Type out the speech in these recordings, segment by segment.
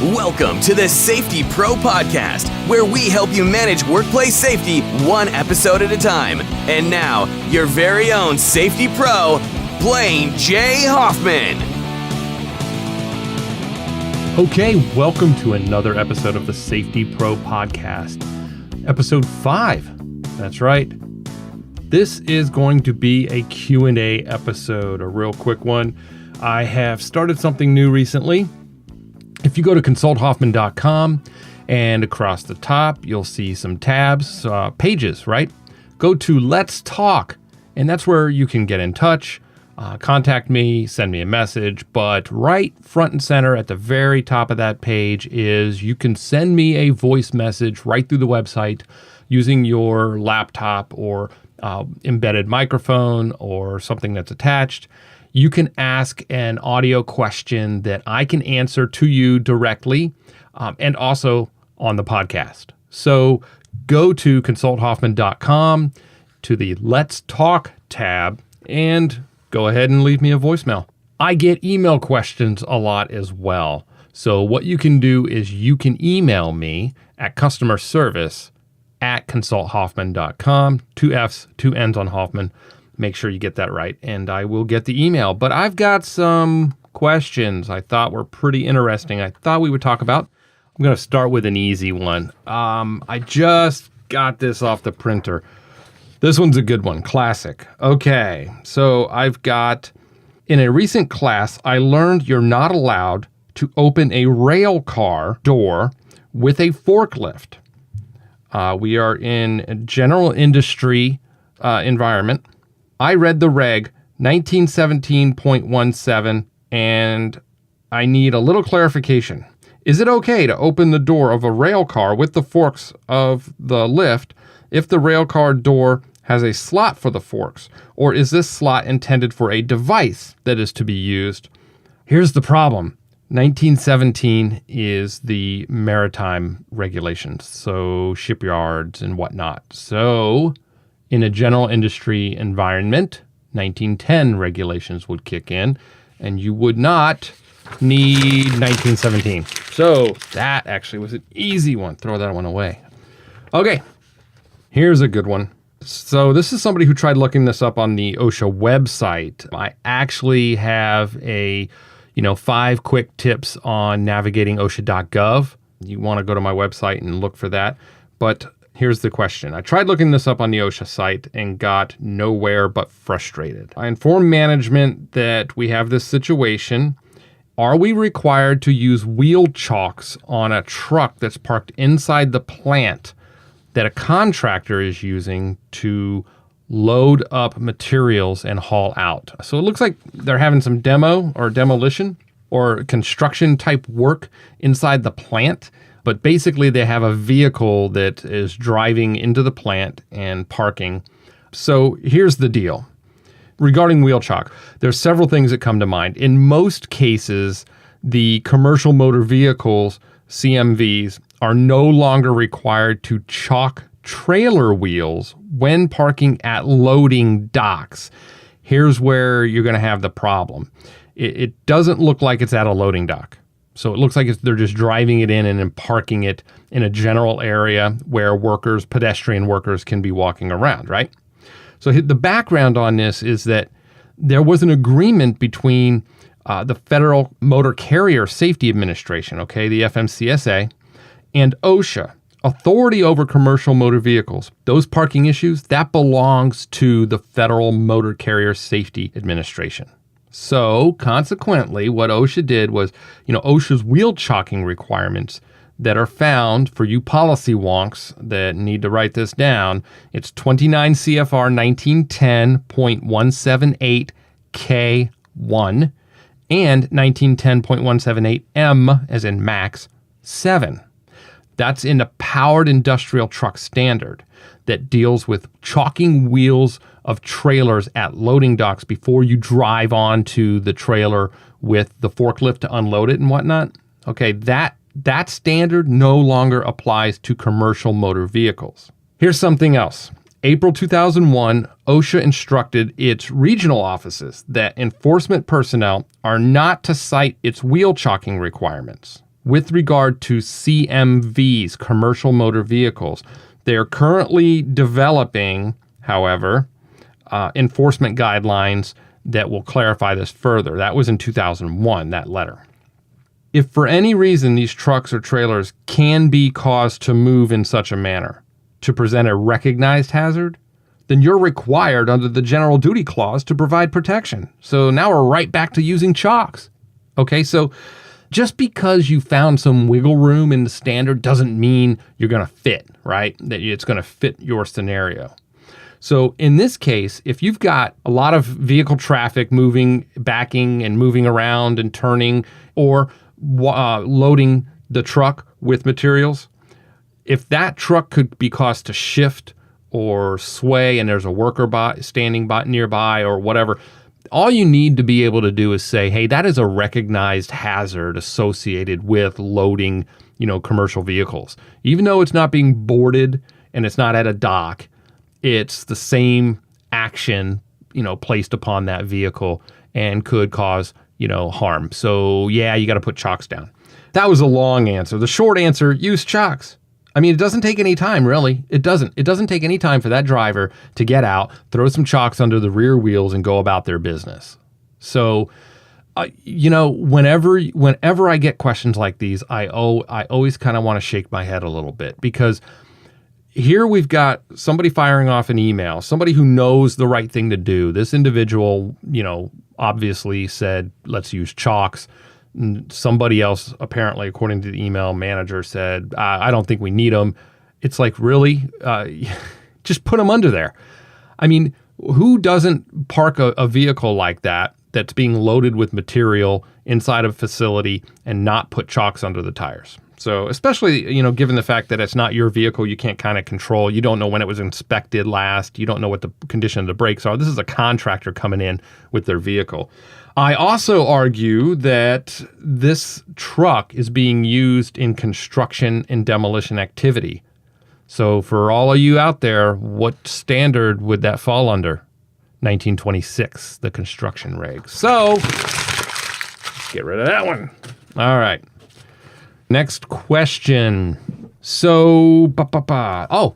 Welcome to the Safety Pro Podcast, where we help you manage workplace safety one episode at a time. And now, your very own Safety Pro, Blaine J. Hoffman. Okay, welcome to another episode of the Safety Pro Podcast, episode 5. That's right. This is going to be a Q&A episode, a real quick one. I have started something new recently. If you go to consulthoffman.com and across the top, you'll see some tabs, pages, right? Go to Let's Talk, and that's where you can get in touch, contact me, send me a message. But right front and center at the very top of that page is you can send me a voice message right through the website using your laptop or embedded microphone or something that's attached. You can ask an audio question that I can answer to you directly and also on the podcast. So go to consulthoffman.com to the Let's Talk tab and go ahead and leave me a voicemail. I get email questions a lot as well. So what you can do is you can email me at customerservice@consulthoffman.com. 2 F's, 2 N's on Hoffman. Make sure you get that right, and I will get the email. But I've got some questions I thought were pretty interesting. I thought we would talk about. I'm going to start with an easy one. I just got this off the printer. This one's a good one, classic. Okay, so I've got, in a recent class, I learned you're not allowed to open a railcar door with a forklift. We are in a general industry environment. I read the reg 1917.17 and I need a little clarification. Is it okay to open the door of a rail car with the forks of the lift if the rail car door has a slot for the forks? Or is this slot intended for a device that is to be used? Here's the problem. 1917 is the maritime regulations, so shipyards and whatnot. So in a general industry environment, 1910 regulations would kick in, and you would not need 1917. So that actually was an easy one. Throw that one away. Okay, here's a good one. So this is somebody who tried looking this up on the OSHA website. I actually have 5 quick tips on navigating OSHA.gov. You want to go to my website and look for that. But here's the question. I tried looking this up on the OSHA site and got nowhere but frustrated. I informed management that we have this situation. Are we required to use wheel chocks on a truck that's parked inside the plant that a contractor is using to load up materials and haul out? So it looks like they're having some demo or demolition or construction type work inside the plant. But basically, they have a vehicle that is driving into the plant and parking. So here's the deal. Regarding wheel chock, there's several things that come to mind. In most cases, the commercial motor vehicles, CMVs, are no longer required to chock trailer wheels when parking at loading docks. Here's where you're going to have the problem. It doesn't look like it's at a loading dock. So it looks like they're just driving it in and then parking it in a general area where pedestrian workers can be walking around, right? So the background on this is that there was an agreement between the Federal Motor Carrier Safety Administration, okay, the FMCSA, and OSHA, Authority over Commercial Motor Vehicles. Those parking issues, that belongs to the Federal Motor Carrier Safety Administration. So consequently, what OSHA did was, OSHA's wheel chocking requirements that are found for you policy wonks that need to write this down. It's 29 CFR 1910.178 K1 and 1910.178 M, as in max, 7. That's in the powered industrial truck standard that deals with chalking wheels of trailers at loading docks before you drive onto the trailer with the forklift to unload it and whatnot. Okay, that standard no longer applies to commercial motor vehicles. Here's something else. April 2001, OSHA instructed its regional offices that enforcement personnel are not to cite its wheel chocking requirements. with regard to CMVs, commercial motor vehicles. They are currently developing, however, enforcement guidelines that will clarify this further. That was in 2001, that letter. If for any reason these trucks or trailers can be caused to move in such a manner to present a recognized hazard, then you're required under the general duty clause to provide protection. So now we're right back to using chocks. Okay, so just because you found some wiggle room in the standard doesn't mean you're going to fit, right? That it's going to fit your scenario. So in this case, if you've got a lot of vehicle traffic moving, backing and moving around and turning, or loading the truck with materials, if that truck could be caused to shift or sway and there's a worker standing nearby or whatever, all you need to be able to do is say, hey, that is a recognized hazard associated with loading, commercial vehicles. Even though it's not being boarded and it's not at a dock, it's the same action, placed upon that vehicle and could cause, harm. So yeah, you got to put chocks down. That was a long answer. The short answer, use chocks. I mean, it doesn't take any time, really. It doesn't take any time for that driver to get out, throw some chocks under the rear wheels and go about their business. So, whenever I get questions like these, I always kind of want to shake my head a little bit, because here we've got somebody firing off an email, somebody who knows the right thing to do. This individual, obviously said, let's use chocks. Somebody else, apparently, according to the email manager, said, I don't think we need them. It's like, really? Just put them under there. I mean, who doesn't park a vehicle like that's being loaded with material inside of a facility and not put chocks under the tires? So especially, given the fact that it's not your vehicle, you can't kind of control. You don't know when it was inspected last. You don't know what the condition of the brakes are. This is a contractor coming in with their vehicle. I also argue that this truck is being used in construction and demolition activity. So for all of you out there, what standard would that fall under? 1926, the construction regs. So get rid of that one. All right. Next question. So,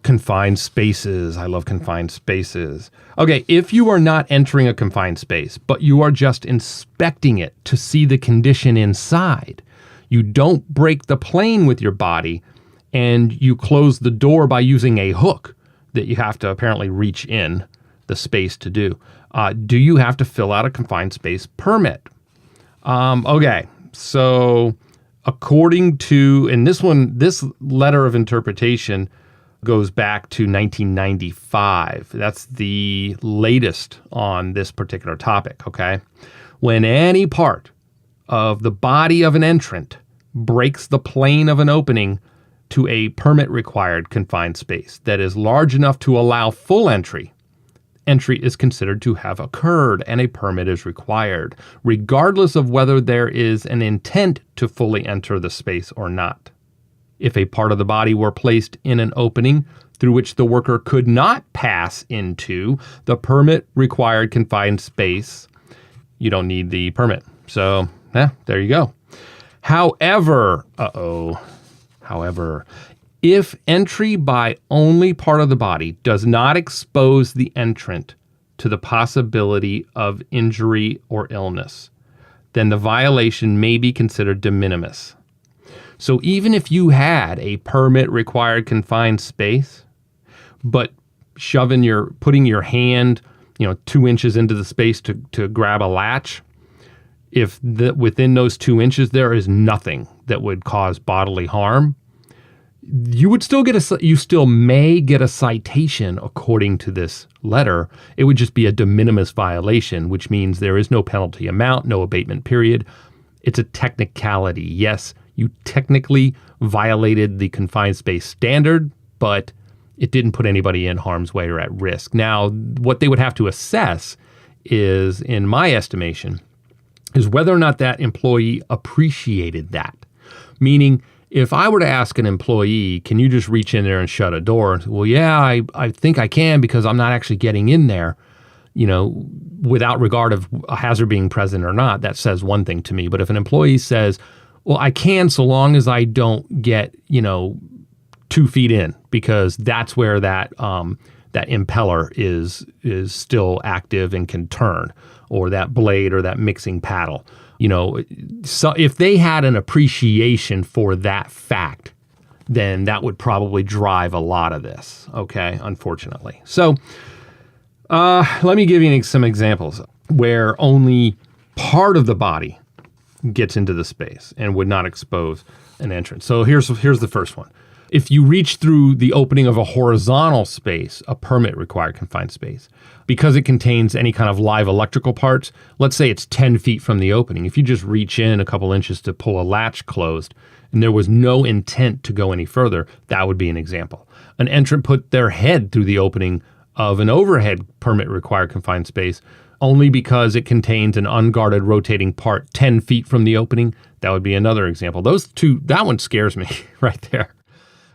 confined spaces. I love confined spaces. Okay, if you are not entering a confined space, but you are just inspecting it to see the condition inside, you don't break the plane with your body, and you close the door by using a hook that you have to apparently reach in the space to do. Do you have to fill out a confined space permit? Okay, so according to, and this letter of interpretation goes back to 1995. That's the latest on this particular topic, okay? When any part of the body of an entrant breaks the plane of an opening to a permit-required confined space that is large enough to allow full entry, entry is considered to have occurred and a permit is required, regardless of whether there is an intent to fully enter the space or not. If a part of the body were placed in an opening through which the worker could not pass into the permit-required confined space, you don't need the permit. So, there you go. However, if entry by only part of the body does not expose the entrant to the possibility of injury or illness, then the violation may be considered de minimis. So even if you had a permit-required confined space, but putting your hand, 2 inches into the space to grab a latch, if within those 2 inches there is nothing that would cause bodily harm, you still may get a citation according to this letter. It would just be a de minimis violation, which means there is no penalty amount, no abatement period. It's a technicality. Yes, you technically violated the confined space standard, but it didn't put anybody in harm's way or at risk. Now, what they would have to assess is, in my estimation, is whether or not that employee appreciated that. Meaning, if I were to ask an employee, can you just reach in there and shut a door? Well, yeah, I think I can because I'm not actually getting in there, without regard of a hazard being present or not. That says one thing to me. But if an employee says, Well, I can so long as I don't get, 2 feet in, because that's where that impeller is still active and can turn, or that blade or that mixing paddle. So if they had an appreciation for that fact, then that would probably drive a lot of this, okay, unfortunately. So let me give you some examples where only part of the body gets into the space and would not expose an entrance. So here's the first one. If you reach through the opening of a horizontal space, a permit required confined space, because it contains any kind of live electrical parts, let's say it's 10 feet from the opening. If you just reach in a couple inches to pull a latch closed and there was no intent to go any further, that would be an example. An entrant put their head through the opening of an overhead permit required confined space only because it contains an unguarded rotating part 10 feet from the opening. That would be another example. Those two, that one scares me right there.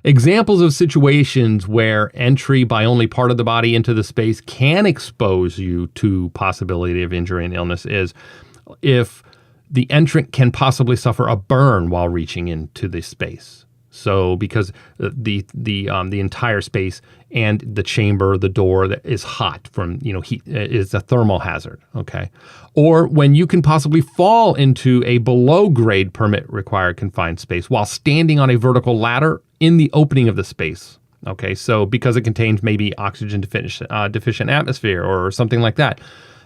Examples of situations where entry by only part of the body into the space can expose you to possibility of injury and illness is if the entrant can possibly suffer a burn while reaching into the space. So because the entire space and the chamber, the door that is hot from heat is a thermal hazard. Okay, or when you can possibly fall into a below grade permit required confined space while standing on a vertical ladder in the opening of the space. Okay, so because it contains maybe oxygen deficient atmosphere or something like that.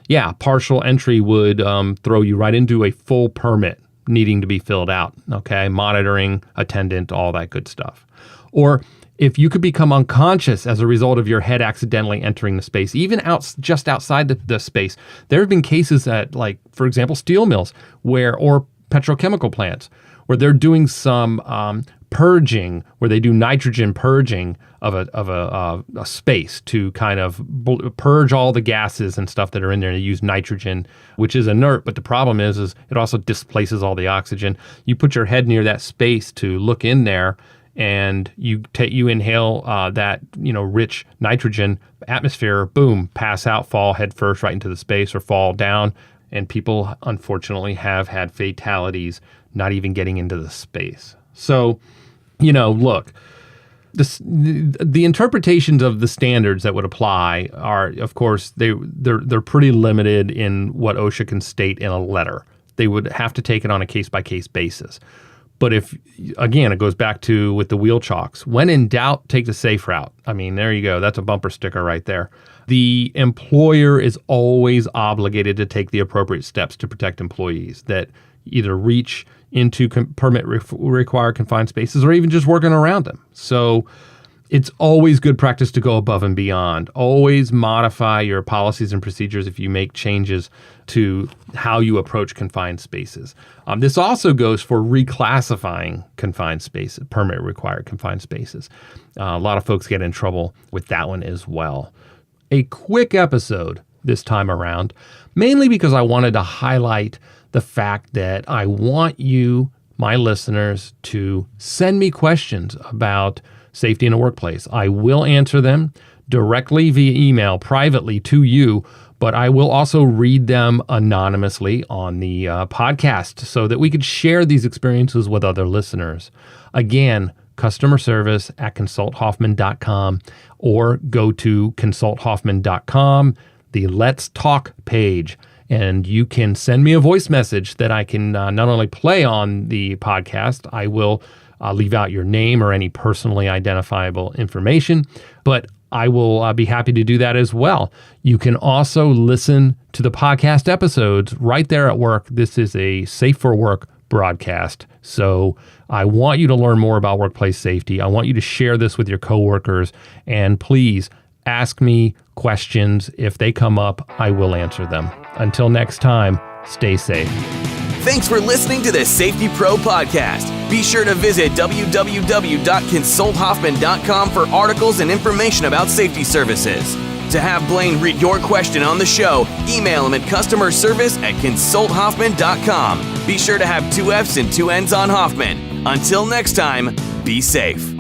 Yeah, partial entry would throw you right into a full permit needing to be filled out, okay? Monitoring, attendant, all that good stuff. Or if you could become unconscious as a result of your head accidentally entering the space, even just outside the space. There have been cases at, like, for example, steel mills or petrochemical plants where they're doing some purging, where they do nitrogen purging of a space to kind of purge all the gases and stuff that are in there. They use nitrogen, which is inert, but the problem is it also displaces all the oxygen. You put your head near that space to look in there, and you inhale that rich nitrogen atmosphere. Boom, pass out, fall head first right into the space, or fall down. And people unfortunately have had fatalities not even getting into the space. So, look. The interpretations of the standards that would apply are, of course, they're pretty limited in what OSHA can state in a letter. They would have to take it on a case-by-case basis. But if, again, it goes back to with the wheel chocks. When in doubt, take the safe route. I mean, there you go. That's a bumper sticker right there. The employer is always obligated to take the appropriate steps to protect employees that either reach into permit required confined spaces or even just working around them. So it's always good practice to go above and beyond. Always modify your policies and procedures if you make changes to how you approach confined spaces. This also goes for reclassifying confined spaces, permit required confined spaces. A lot of folks get in trouble with that one as well. A quick episode this time around, mainly because I wanted to highlight the fact that I want you, my listeners, to send me questions about safety in the workplace. I will answer them directly via email, privately to you, but I will also read them anonymously on the podcast so that we could share these experiences with other listeners. Again, customer service at consulthoffman.com, or go to consulthoffman.com, the Let's Talk page. And you can send me a voice message that I can not only play on the podcast, I will leave out your name or any personally identifiable information, but I will be happy to do that as well. You can also listen to the podcast episodes right there at work. This is a Safe for Work broadcast. So I want you to learn more about workplace safety. I want you to share this with your coworkers, and please ask me questions. If they come up, I will answer them. Until next time, stay safe. Thanks for listening to the Safety Pro Podcast. Be sure to visit www.consulthoffman.com for articles and information about safety services. To have Blaine read your question on the show, email him at customerservice@consulthoffman.com. Be sure to have 2 F's and 2 N's on Hoffman. Until next time, be safe.